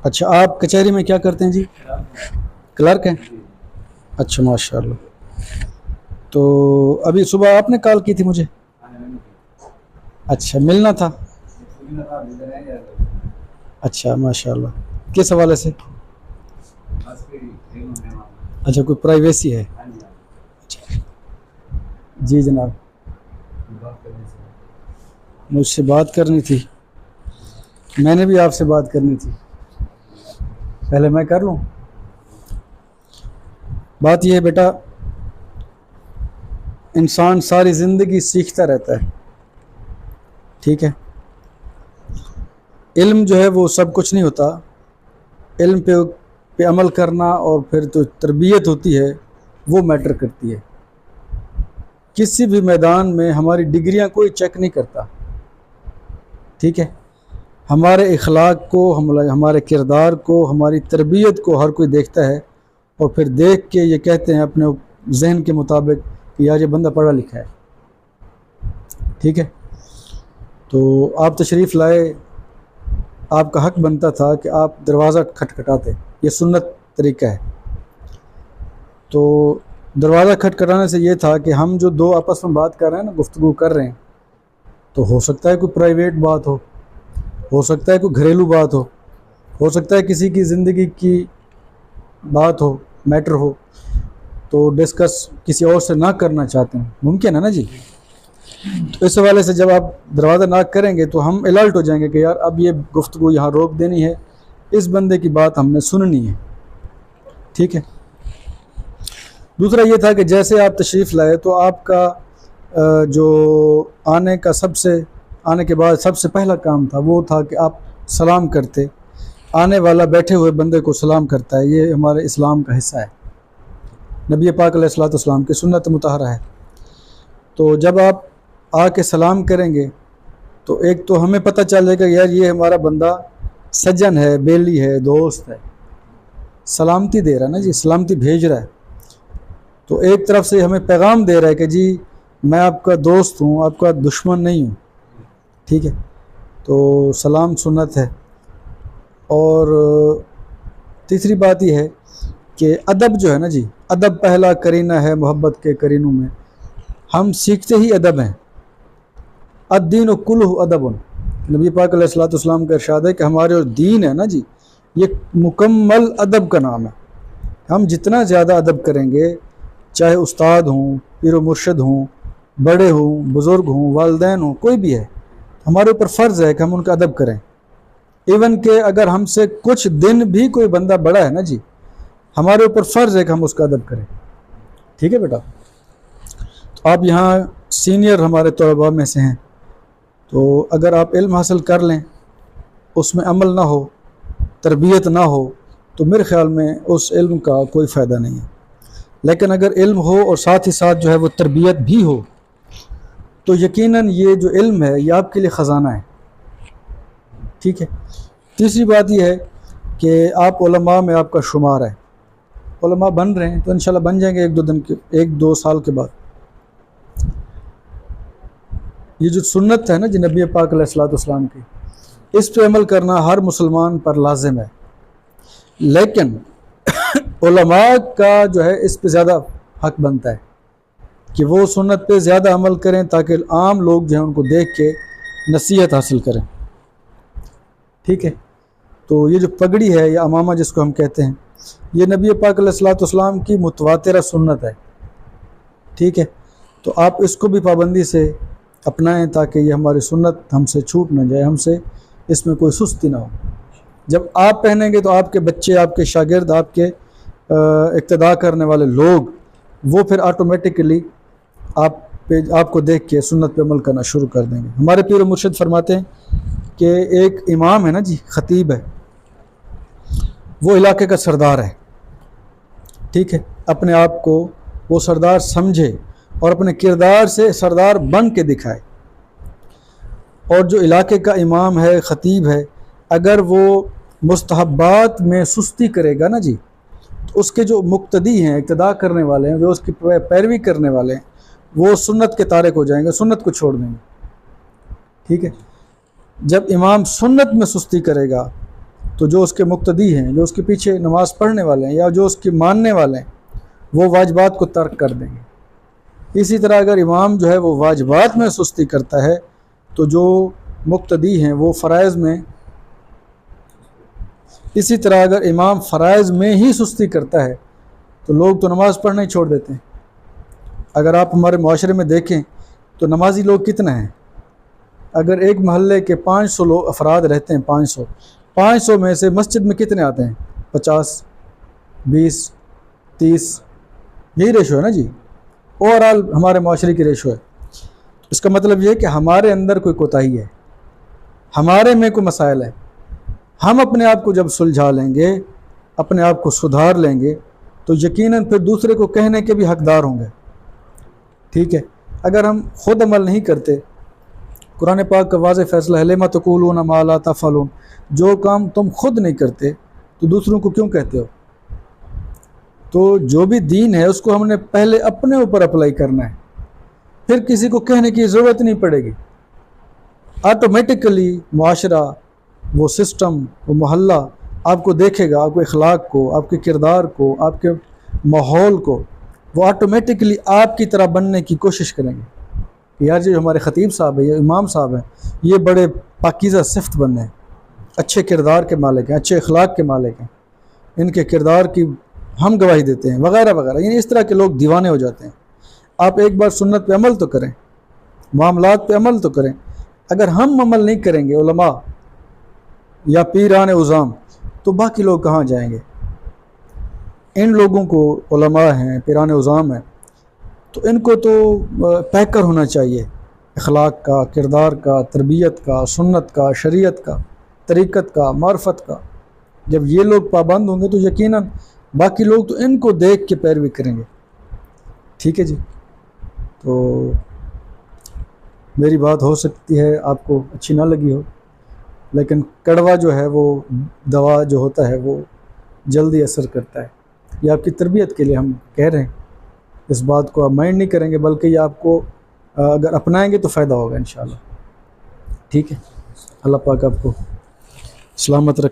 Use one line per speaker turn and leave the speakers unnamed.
अच्छा, आप कचहरी में क्या करते हैं जी? क्लर्क हैं। अच्छा, माशाल्लाह। तो अभी सुबह आपने कॉल की थी मुझे? अच्छा, मिलना था। अच्छा, माशाल्लाह। किस हवाले से? अच्छा, कोई प्राइवेसी है? अच्छा, जी जनाब। मुझसे बात करनी थी। मैंने भी आपसे बात करनी थी। पहले मैं कर लूँ। बात यह है बेटा, इंसान सारी ज़िंदगी सीखता रहता है, ठीक है। इल्म जो है वो सब कुछ नहीं होता। इल्म पे अमल करना और फिर तो तरबियत होती है, वो मैटर करती है। किसी भी मैदान में हमारी डिग्रियां कोई चेक नहीं करता, ठीक है। हमारे इखलाक को, हमारे किरदार को, हमारी तरबियत को हर कोई देखता है और फिर देख के ये कहते हैं अपने जहन के मुताबिक कि यार ये बंदा पढ़ा लिखा है, ठीक है। तो आप तशरीफ़ लाए, आपका हक बनता था कि आप दरवाज़ा खटखटाते, ये सुन्नत तरीका है। तो दरवाज़ा खटखटाने से ये था कि हम जो दो आपस में बात कर रहे हैं ना, गुफ्तगू कर रहे हैं, तो हो सकता है कोई प्राइवेट बात हो सकता है कोई घरेलू बात हो सकता है किसी की ज़िंदगी की बात हो, मैटर हो, तो डिस्कस किसी और से ना करना चाहते हैं, मुमकिन है ना जी। तो इस हवाले से जब आप दरवाज़ा नाक करेंगे तो हम अलर्ट हो जाएंगे कि यार अब ये गुफ्तगू यहाँ रोक देनी है, इस बंदे की बात हमने सुननी है, ठीक है। दूसरा ये था कि जैसे आप तशरीफ़ लाए तो आपका जो आने के बाद सबसे पहला काम था वो था कि आप सलाम करते। आने वाला बैठे हुए बंदे को सलाम करता है, ये हमारे इस्लाम का हिस्सा है, नबी पाक अलैहिस्सलाम की सुन्नत मुतहरा है। तो जब आप आके सलाम करेंगे तो एक तो हमें पता चल जाएगा यार ये हमारा बंदा सज्जन है, बेली है, दोस्त है, सलामती दे रहा है ना जी, सलामती भेज रहा है। तो एक तरफ से हमें पैगाम दे रहा है कि जी मैं आपका दोस्त हूँ, आपका दुश्मन नहीं हूँ, ठीक है। तो सलाम सुन्नत है। और तीसरी बात यह है कि अदब जो है ना जी, अदब पहला करीना है मोहब्बत के करीनों में, हम सीखते ही अदब हैं। अद्दीन कुल्लु अदबुन, नबी पाक अलैहिस्सलाम का इरशाद है कि हमारे जो दीन है ना जी, ये मुकम्मल अदब का नाम है। हम जितना ज़्यादा अदब करेंगे, चाहे उस्ताद हों, पीर मुर्शद हों, बड़े हों, बुज़ुर्ग हों, वालिदैन हों, कोई भी है, हमारे ऊपर फ़र्ज़ है कि हम उनका अदब करें। इवन के अगर हमसे कुछ दिन भी कोई बंदा बड़ा है ना जी, हमारे ऊपर फ़र्ज़ है कि हम उसका अदब करें, ठीक है बेटा। तो आप यहाँ सीनियर हमारे तलबा में से हैं, तो अगर आप इल्म हासिल कर लें, उसमें अमल ना हो, तरबियत ना हो, तो मेरे ख़्याल में उस इल्म का कोई फ़ायदा नहीं है। लेकिन अगर इल्म हो और साथ ही साथ जो है वो तरबियत भी हो, तो यकीनन ये जो इल्म है ये आपके लिए ख़जाना है, ठीक है। तीसरी बात यह है कि आप उलमा में आपका शुमार है, उलमा बन रहे हैं तो इंशाल्लाह बन जाएंगे एक दो साल के बाद। ये जो सुन्नत है ना जी नबी पाक अलैहिस्सलाम की, इस पे अमल करना हर मुसलमान पर लाजिम है। लेकिन उलमा का जो है इस पे ज़्यादा हक बनता है कि वो सुन्नत पे ज़्यादा अमल करें ताकि आम लोग जो हैं उनको देख के नसीहत हासिल करें, ठीक है। तो ये जो पगड़ी है या अमामा जिसको हम कहते हैं, ये नबी पाक अलैहिस्सलाम की मुतवातिरा सुन्नत है, ठीक है। तो आप इसको भी पाबंदी से अपनाएं ताकि ये हमारी सुन्नत हमसे छूट ना जाए, हमसे इसमें कोई सुस्ती ना हो। जब आप पहनेंगे तो आपके बच्चे, आपके शागिर्द, आपके इक्तदा करने वाले लोग, वो फिर ऑटोमेटिकली आपको देख के सुन्नत पे अमल करना शुरू कर देंगे। हमारे पीर मुर्शिद फरमाते हैं कि एक इमाम है ना जी, ख़तीब है, वो इलाके का सरदार है, ठीक है। अपने आप को वो सरदार समझे और अपने किरदार से सरदार बन के दिखाए। और जो इलाके का इमाम है, ख़तीब है, अगर वो मुस्तहब्बात में सुस्ती करेगा ना जी, तो उसके जो मुक्तदी हैं, इक्तदा करने वाले हैं, जो उसकी पैरवी करने वाले हैं, वो सुन्नत के तारिक हो जाएंगे, सुन्नत को छोड़ देंगे, ठीक है। जब इमाम सुन्नत में सुस्ती करेगा तो जो उसके मुक्तदी हैं, जो उसके पीछे नमाज़ पढ़ने वाले हैं या जो उसके मानने वाले हैं, वो वाजिबात को तर्क कर देंगे। इसी तरह अगर इमाम जो है वो वाजिबात में सुस्ती करता है तो जो मुक्तदी हैं वो फ़राइज़ में, इसी तरह अगर इमाम फ़राइज़ में ही सुस्ती करता है तो लोग तो नमाज़ पढ़ना ही छोड़ देते हैं। अगर आप हमारे माशरे में देखें तो नमाजी लोग कितने हैं? अगर एक महल्ले के 500 लोग अफराद रहते हैं, 500 में से मस्जिद में कितने आते हैं? 50, 20, 30, यही रेशो है ना जी। ओवरऑल हमारे माशरे की रेशो है। इसका मतलब ये है कि हमारे अंदर कोई कोताही है, हमारे में कोई मसाइल है। हम अपने आप को जब सुलझा लेंगे, अपने आप को सुधार लेंगे, तो यकीनन फिर दूसरे को कहने के भी हकदार होंगे। ठीक है, अगर हम खुद अमल नहीं करते, कुरान पाक का वाज़ेह फ़ैसला है, लिमा तक़ूलून मा ला तफ़अलून, जो काम तुम खुद नहीं करते तो दूसरों को क्यों कहते हो? तो जो भी दीन है उसको हमने पहले अपने ऊपर अप्लाई करना है, फिर किसी को कहने की ज़रूरत नहीं पड़ेगी। ऑटोमेटिकली मुआशरा, वो सिस्टम, वो मोहल्ला आपको देखेगा, आपके अखलाक को, आपके किरदार को, आपके माहौल को, वो ऑटोमेटिकली आपकी तरह बनने की कोशिश करेंगे कि यार जो हमारे ख़तीब साहब हैं, ये इमाम साहब हैं, ये बड़े पाकीज़ा सिफ्त बने हैं, अच्छे किरदार के मालिक हैं, अच्छे अखलाक के मालिक हैं, इनके किरदार की हम गवाही देते हैं, वगैरह वगैरह। यानी इस तरह के लोग दीवाने हो जाते हैं। आप एक बार सुन्नत पे अमल तो करें, मामलात पे अमल तो करें। अगर हम अमल नहीं करेंगे, उलमा या पीरान उज़ाम, तो बाकी लोग कहाँ जाएंगे? इन लोगों को, उलमा हैं, पीरान उज़ाम हैं, तो इनको तो पैकर होना चाहिए अखलाक का, किरदार का, तरबियत का, सुन्नत का, शरीयत का, तरीक़त का, मार्फत का। जब ये लोग पाबंद होंगे तो यकीनन बाकी लोग तो इनको देख के पैरवी करेंगे। ठीक है जी। तो मेरी बात हो सकती है आपको अच्छी ना लगी हो, लेकिन कड़वा जो है, वो दवा जो होता है वो जल्दी असर करता है। ये आपकी तरबियत के लिए हम कह रहे हैं। इस बात को आप माइंड नहीं करेंगे, बल्कि ये आपको अगर अपनाएंगे तो फ़ायदा होगा इंशाअल्लाह। ठीक है, अल्लाह पाक आपको सलामत रख।